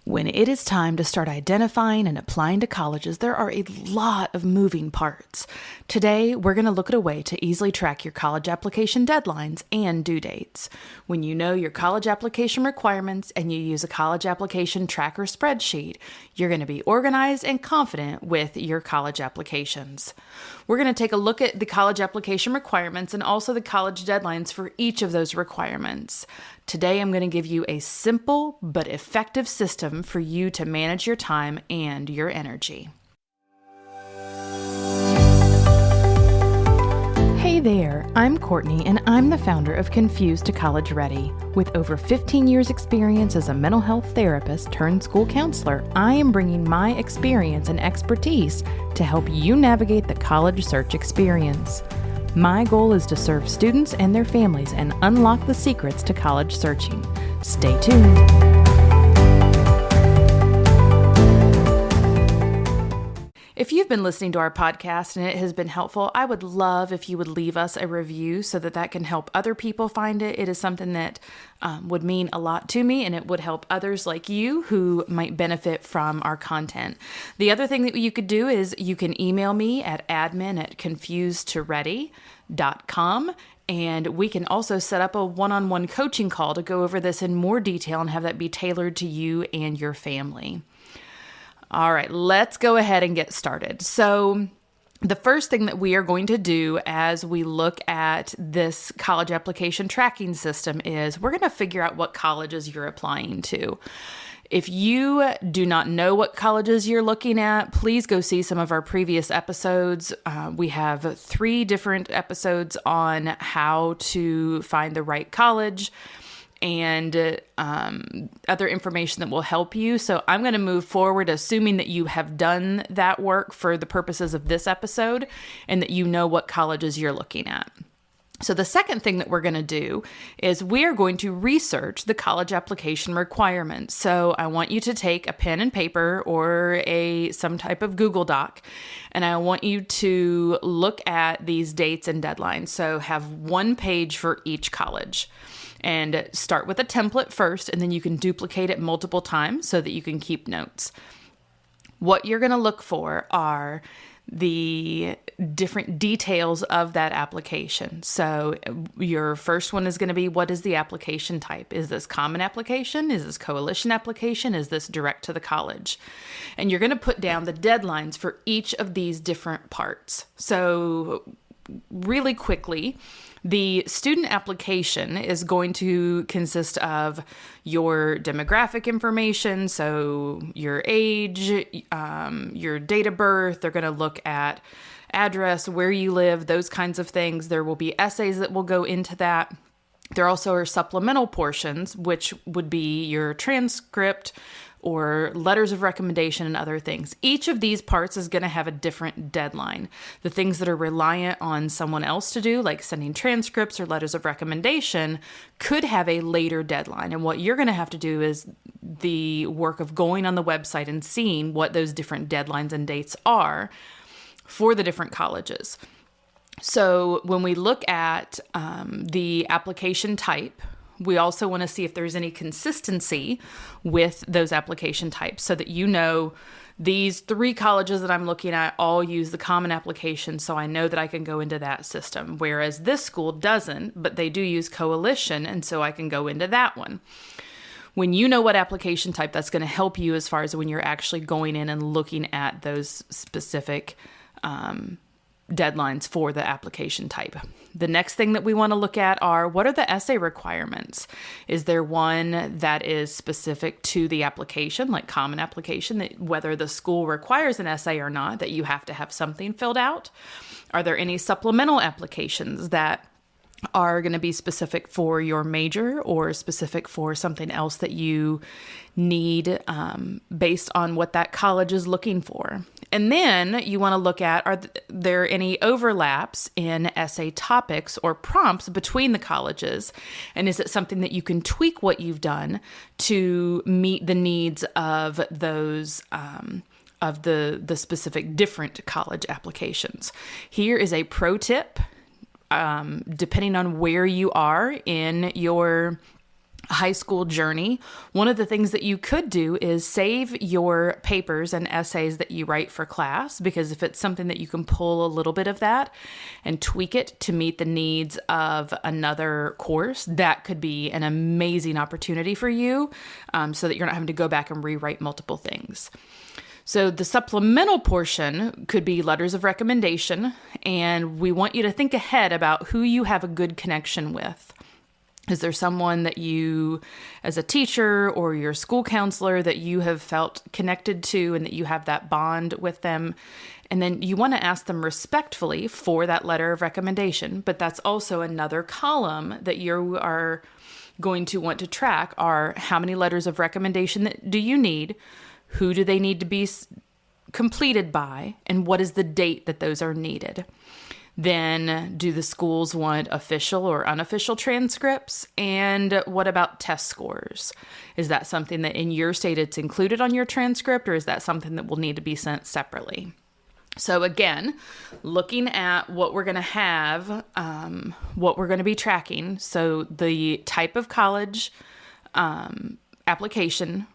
When it is time to start identifying and applying to colleges, there are a lot of moving parts. Today, we're going to look at a way to easily track your college application deadlines and due dates. When you know your college application requirements and you use a college application tracker spreadsheet, you're going to be organized and confident with your college applications. We're going to take a look at the college application requirements and also the college deadlines for each of those requirements. Today, I'm going to give you a simple but effective system for you to manage your time and your energy. Hey there, I'm Courtney, and I'm the founder of Confused to College Ready. With over 15 years experience as a mental health therapist turned school counselor, I am bringing my experience and expertise to help you navigate the college search experience. My goal is to serve students and their families and unlock the secrets to college searching. Stay tuned. If you've been listening to our podcast and it has been helpful, I would love if you would leave us a review so that can help other people find it. It is something that would mean a lot to me, and it would help others like you who might benefit from our content. The other thing that you could do is you can email me at admin@confusedtoready.com. And we can also set up a one-on-one coaching call to go over this in more detail and have that be tailored to you and your family. All right, let's go ahead and get started. So the first thing that we are going to do as we look at this college application tracking system is we're going to figure out what colleges you're applying to. If you do not know what colleges you're looking at, please go see some of our previous episodes. We have 3 different episodes on how to find the right college and other information that will help you. So I'm going to move forward assuming that you have done that work for the purposes of this episode and that you know what colleges you're looking at. So the second thing that we're going to do is we are going to research the college application requirements. So I want you to take a pen and paper or some type of Google Doc, and I want you to look at these dates and deadlines. So have one page for each college. And start with a template first, and then you can duplicate it multiple times so that you can keep notes. What you're going to look for are the different details of that application. So your first one is going to be, what is the application type? Is this common application? Is this coalition application? Is this direct to the college? And you're going to put down the deadlines for each of these different parts. So really quickly, the student application is going to consist of your demographic information, so your age, your date of birth. They're going to look at address, where you live, those kinds of things. There will be essays that will go into that. There also are supplemental portions, which would be your transcript or letters of recommendation and other things. Each of these parts is going to have a different deadline. The things that are reliant on someone else to do, like sending transcripts or letters of recommendation, could have a later deadline. And what you're going to have to do is the work of going on the website and seeing what those different deadlines and dates are for the different colleges. So when we look at the application type, we also want to see if there's any consistency with those application types so that you know these 3 colleges that I'm looking at all use the common application, so I know that I can go into that system. Whereas this school doesn't, but they do use coalition, and so I can go into that one. When you know what application type, that's going to help you as far as when you're actually going in and looking at those specific deadlines for the application type. The next thing that we want to look at are, what are the essay requirements? Is there one that is specific to the application, like common application, that whether the school requires an essay or not, that you have to have something filled out? Are there any supplemental applications that are going to be specific for your major or specific for something else that you need based on what that college is looking for? And then you want to look at, are there any overlaps in essay topics or prompts between the colleges? And is it something that you can tweak what you've done to meet the needs of those of the specific different college applications? Here is a pro tip. Depending on where you are in your high school journey, one of the things that you could do is save your papers and essays that you write for class, because if it's something that you can pull a little bit of that and tweak it to meet the needs of another course, that could be an amazing opportunity for you, so that you're not having to go back and rewrite multiple things. So the supplemental portion could be letters of recommendation, and we want you to think ahead about who you have a good connection with. Is there someone that you, as a teacher or your school counselor, that you have felt connected to and that you have that bond with them? And then you want to ask them respectfully for that letter of recommendation. But that's also another column that you are going to want to track are how many letters of recommendation do you need? Who do they need to be completed by? And what is the date that those are needed? Then, do the schools want official or unofficial transcripts? And what about test scores? Is that something that in your state it's included on your transcript, or is that something that will need to be sent separately? So again, looking at what we're going to have, what we're going to be tracking. So the type of college application,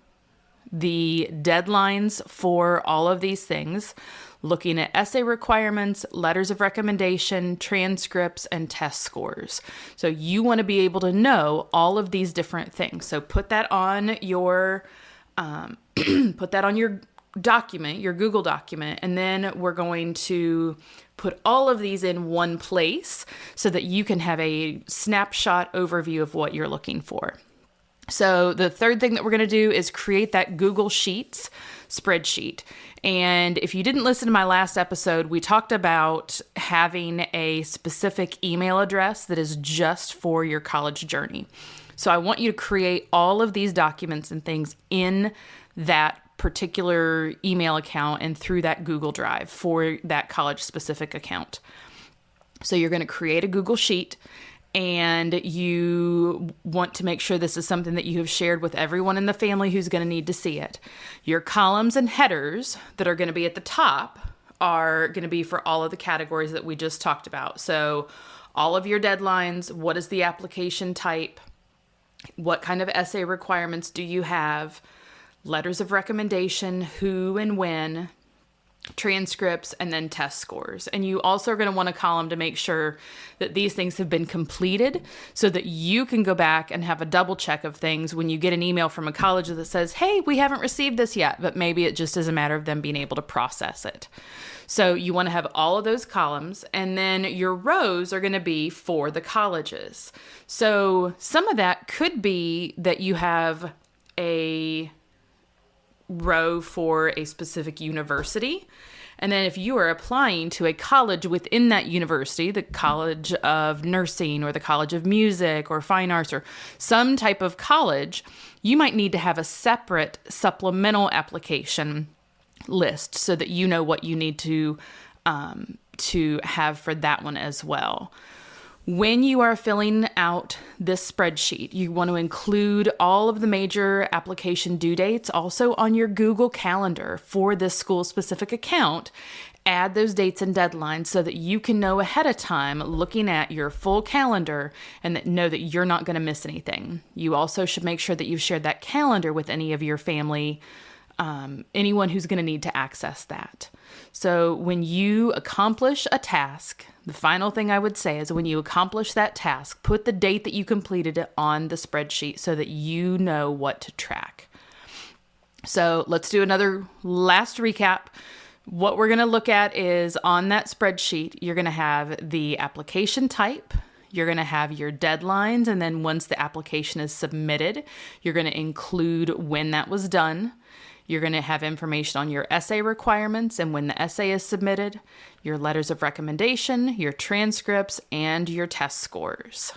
the deadlines for all of these things, looking at essay requirements, letters of recommendation, transcripts, and test scores. So you want to be able to know all of these different things. So put that on your document, your Google document, and then we're going to put all of these in one place so that you can have a snapshot overview of what you're looking for. So the third thing that we're going to do is create that Google Sheets spreadsheet. And if you didn't listen to my last episode, we talked about having a specific email address that is just for your college journey. So I want you to create all of these documents and things in that particular email account and through that Google Drive for that college specific account. So you're going to create a Google Sheet, and you want to make sure this is something that you have shared with everyone in the family who's going to need to see it. Your columns and headers that are going to be at the top are going to be for all of the categories that we just talked about. So all of your deadlines, what is the application type, what kind of essay requirements do you have, letters of recommendation, who and when, transcripts, and then test scores. And you also are going to want a column to make sure that these things have been completed so that you can go back and have a double check of things when you get an email from a college that says, hey, we haven't received this yet, but maybe it just is a matter of them being able to process it. So you want to have all of those columns, and then your rows are going to be for the colleges. So some of that could be that you have a row for a specific university. And then if you are applying to a college within that university, the College of Nursing or the College of Music or Fine Arts or some type of college, you might need to have a separate supplemental application list so that you know what you need to have for that one as well. When you are filling out this spreadsheet, you want to include all of the major application due dates also on your Google Calendar for this school-specific account. Add those dates and deadlines so that you can know ahead of time, looking at your full calendar, and know that you're not going to miss anything. You also should make sure that you've shared that calendar with any of your family, anyone who's going to need to access that. So when you accomplish a task, the final thing I would say is when you accomplish that task, put the date that you completed it on the spreadsheet so that you know what to track. So let's do another last recap. What we're going to look at is on that spreadsheet, you're going to have the application type, you're going to have your deadlines, and then once the application is submitted, you're going to include when that was done. You're going to have information on your essay requirements and when the essay is submitted, your letters of recommendation, your transcripts, and your test scores.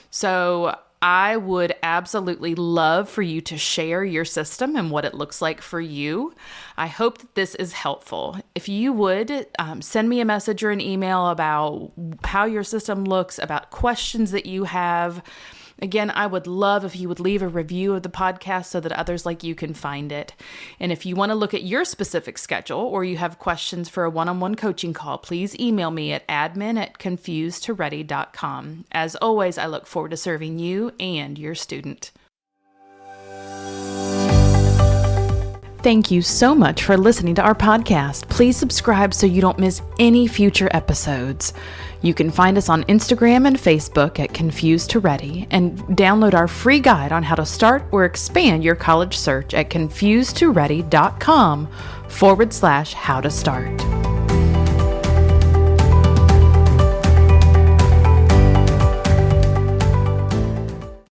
So I would absolutely love for you to share your system and what it looks like for you. I hope that this is helpful. If you would, send me a message or an email about how your system looks, about questions that you have. Again, I would love if you would leave a review of the podcast so that others like you can find it. And if you want to look at your specific schedule or you have questions for a one-on-one coaching call, please email me at admin@confusedtoready.com. As always, I look forward to serving you and your student. Thank you so much for listening to our podcast. Please subscribe so you don't miss any future episodes. You can find us on Instagram and Facebook at Confused to Ready, and download our free guide on how to start or expand your college search at confusedtoready.com/how to start.